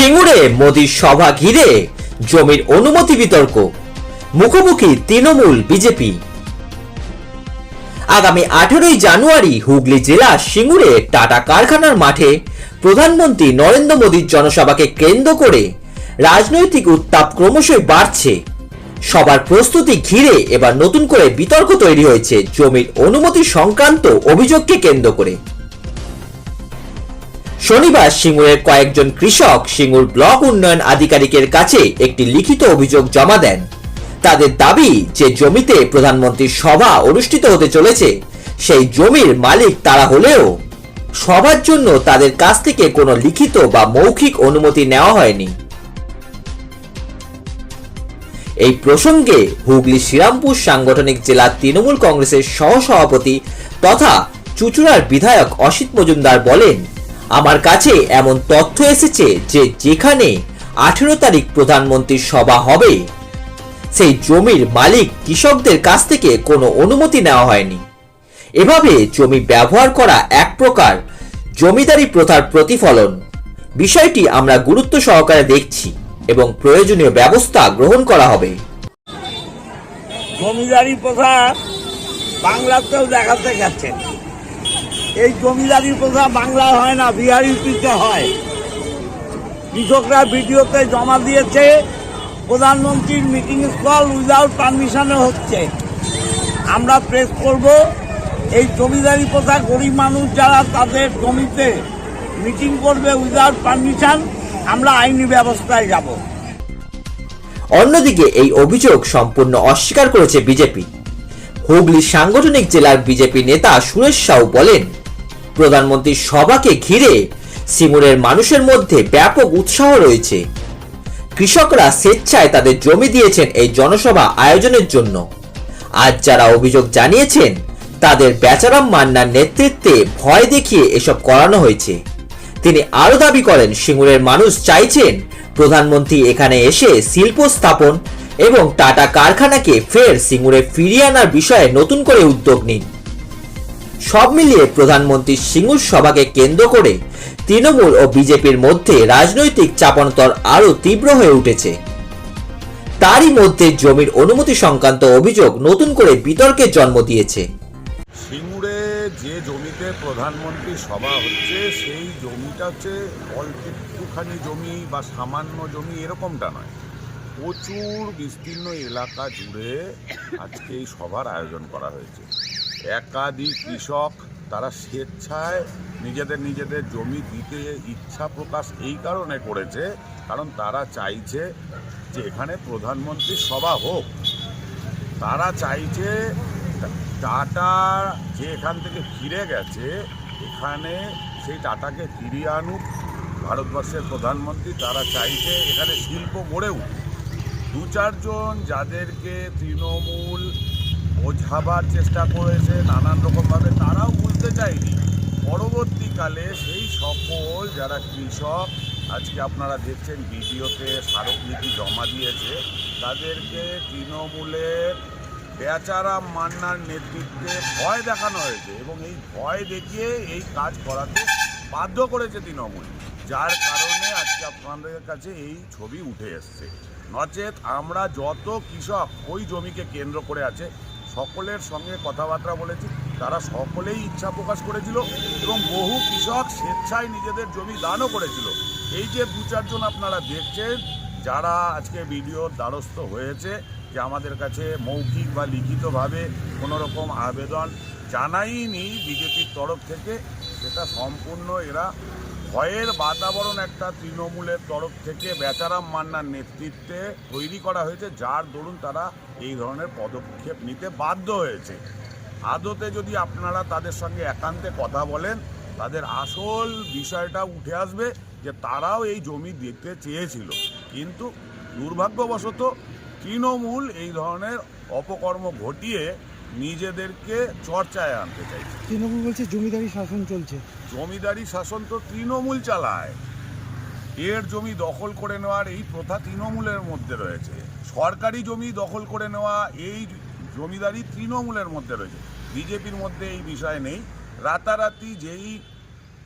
সিঙ্গুরে মোদির সভা ঘিরে জমির অনুমতি বিতর্ক, মুখোমুখি তৃণমূল বিজেপি। আগামী 18ই জানুয়ারি হুগলি জেলা সিঙ্গুরে টাটা কারখানার মাঠে প্রধানমন্ত্রী নরেন্দ্র মোদীর জনসভাকে কেন্দ্র করে রাজনৈতিক উত্তাপ ক্রমশই বাড়ছে। সবার প্রস্তুতি ঘিরে এবার নতুন করে বিতর্ক তৈরি হয়েছে জমির অনুমতি সংক্রান্ত অভিযোগকে কেন্দ্র করে। শনিবার সিঙ্গুরের কয়েকজন কৃষক সিঙ্গুর ব্লক উন্নয়ন আধিকারিকের কাছে একটি লিখিত অভিযোগ জমা দেন। তাদের দাবি যে জমিতে প্রধানমন্ত্রীর সভা অনুষ্ঠিত হতে চলেছে সেই জমির মালিক তারা হলেও সভার জন্য তাদের কাছ থেকে কোনো লিখিত বা মৌখিক অনুমতি নেওয়া হয়নি। এই প্রসঙ্গে হুগলি শ্রীরামপুর সাংগঠনিক জেলা তৃণমূল কংগ্রেসের সহসভাপতি তথা চুঁচুড়ার বিধায়ক অসিত মজুমদার বলেন, আমার কাছে এমন তথ্য এসেছে যে যেখানে 18 তারিখ প্রধানমন্ত্রীর সভা হবে সেই জমির মালিক কৃষকদের কাছ থেকে কোনো অনুমতি নেওয়া হয়নি। এভাবে জমি ব্যবহার করা এক প্রকার জমিদারি প্রথার প্রতিফলন। বিষয়টি আমরা গুরুত্ব সহকারে দেখছি এবং প্রয়োজনীয় ব্যবস্থা গ্রহণ করা হবে। জমিদারি প্রথা বাংলাতেও দেখাতে গেছে। এই জমিদারি প্রথা বাংলা হয় না, বিহার ইউপিতে হয়। কৃষকরা ভিডিওতে জমা দিয়েছে প্রধানমন্ত্রীর মিটিং স্থল উইদাউট পারমিশনে হচ্ছে। আমরা প্রেস করব এই জমিদারি প্রথা, গরিব মানুষ যারা তাদের জমিতে মিটিং করবে উইদাউট পারমিশন, আমরা আইনি ব্যবস্থায় যাব। অন্যদিকে এই অভিযোগ সম্পূর্ণ অস্বীকার করেছে বিজেপি। হুগলি সাংগঠনিক জেলার বিজেপি নেতা সুরেশ সাউ বলেন, প্রধানমন্ত্রীর সভাকে ঘিরে সিঙ্গুরের মানুষের মধ্যে ব্যাপক উৎসাহ রয়েছে। কৃষকরা স্বেচ্ছায় তাদের জমি দিয়েছেন এই জনসভা আয়োজনের জন্য। আজ যারা অভিযোগ জানিয়েছেন তাদের বেচারাম মান্নার নেতৃত্বে ভয় দেখিয়ে এসব করানো হয়েছে। তিনি আরো দাবি করেন, সিঙ্গুরের মানুষ চাইছেন প্রধানমন্ত্রী এখানে এসে শিল্প স্থাপন এবং টাটা কারখানাকে ফের সিঙ্গুরে ফিরিয়ে আনার বিষয়ে নতুন করে উদ্যোগ নিন। সব মিলিয়ে প্রধানমন্ত্রীর সিঙ্গুর সভাকে কেন্দ্র করে তৃণমূল ও বিজেপির মধ্যে রাজনৈতিক চাপানোতর আরো তীব্র হয়ে উঠেছে। তারই মধ্যে জমির অনুমতি সংক্রান্ত অভিযোগ নতুন করে বিতর্কের জন্ম দিয়েছে। সিঙ্গুরে যে জমিতে প্রধানমন্ত্রী সভা হচ্ছে সেই জমিটা হচ্ছে অল্প একটুখানি জমি বা সামান্য জমি এরকমটা নয়, প্রচুর বিস্তীর্ণ এলাকা জুড়ে আজকে এই সভার আয়োজন করা হয়েছে। একাধিক কৃষক তারা স্বেচ্ছায় নিজেদের জমি দিতে ইচ্ছা প্রকাশ এই কারণে করেছে, কারণ তারা চাইছে যে এখানে প্রধানমন্ত্রীর সভা হোক। তারা চাইছে টাটা যে এখান থেকে ফিরে গেছে, এখানে সেই টাটাকে ফিরিয়ে আনুক ভারতবর্ষের প্রধানমন্ত্রী। তারা চাইছে এখানে শিল্প গড়ে উঠুক। দু চারজন যাদেরকে তৃণমূল বোঝাবার চেষ্টা করেছে নানান রকমভাবে, তারাও বুঝতে চায়নি। পরবর্তীকালে সেই সকল যারা কৃষক আজকে আপনারা দেখছেন ভিডিওতে স্মারকলিপি জমা দিয়েছে, তাদেরকে তৃণমূলের বেচারাম মান্নার নেতৃত্বে ভয় দেখানো হয়েছে এবং এই ভয় দেখিয়ে এই কাজ করাতে বাধ্য করেছে তৃণমূল, যার কারণে আজকে আপনাদের কাছে এই ছবি উঠে এসছে। নচেত আমরা যত কৃষক ওই জমিকে কেন্দ্র করে আছে সকলের সঙ্গে কথাবার্তা বলেছি, তারা সকলেই ইচ্ছা প্রকাশ করেছিল এবং বহু কৃষক স্বেচ্ছায় নিজেদের জমি দানও করেছিল। এই যে দু চারজন আপনারা দেখছেন যারা আজকে ভিডিওর দ্বারস্থ হয়েছে, যে আমাদের কাছে মৌখিক বা লিখিতভাবে কোনো রকম আবেদন জানায়নি বিজেপির তরফ থেকে, সেটা সম্পূর্ণ এরা ভয়ের বাতাবরণ একটা তৃণমূলের তরফ থেকে বেচারাম মান্নার নেতৃত্বে তৈরি করা হয়েছে, যার দরুন তারা এই ধরনের পদক্ষেপ নিতে বাধ্য হয়েছে। আদতে যদি আপনারা তাদের সঙ্গে একান্তে কথা বলেন, তাদের আসল বিষয়টা উঠে আসবে যে তারাও এই জমি দেখতে চেয়েছিল, কিন্তু দুর্ভাগ্যবশত তৃণমূল এই ধরনের অপকর্ম ঘটিয়ে নিজেদেরকে চর্চায় আনতে চাইছে। তৃণমূল বলছে জমিদারি শাসন চলছে। জমিদারি শাসন তো তৃণমূল চালায়। এর জমি দখল করে নেওয়ার এই প্রথা তৃণমূলের মধ্যে রয়েছে। সরকারি জমি দখল করে নেওয়া এই জমিদারি তৃণমূলের মধ্যে রয়েছে, বিজেপির মধ্যে এই বিষয় নেই। রাতারাতি যেই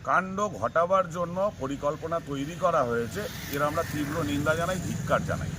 কাণ্ড ঘটাবার জন্য পরিকল্পনা তৈরি করা হয়েছে, এর আমরা তীব্র নিন্দা জানাই, ধিক্কার জানাই।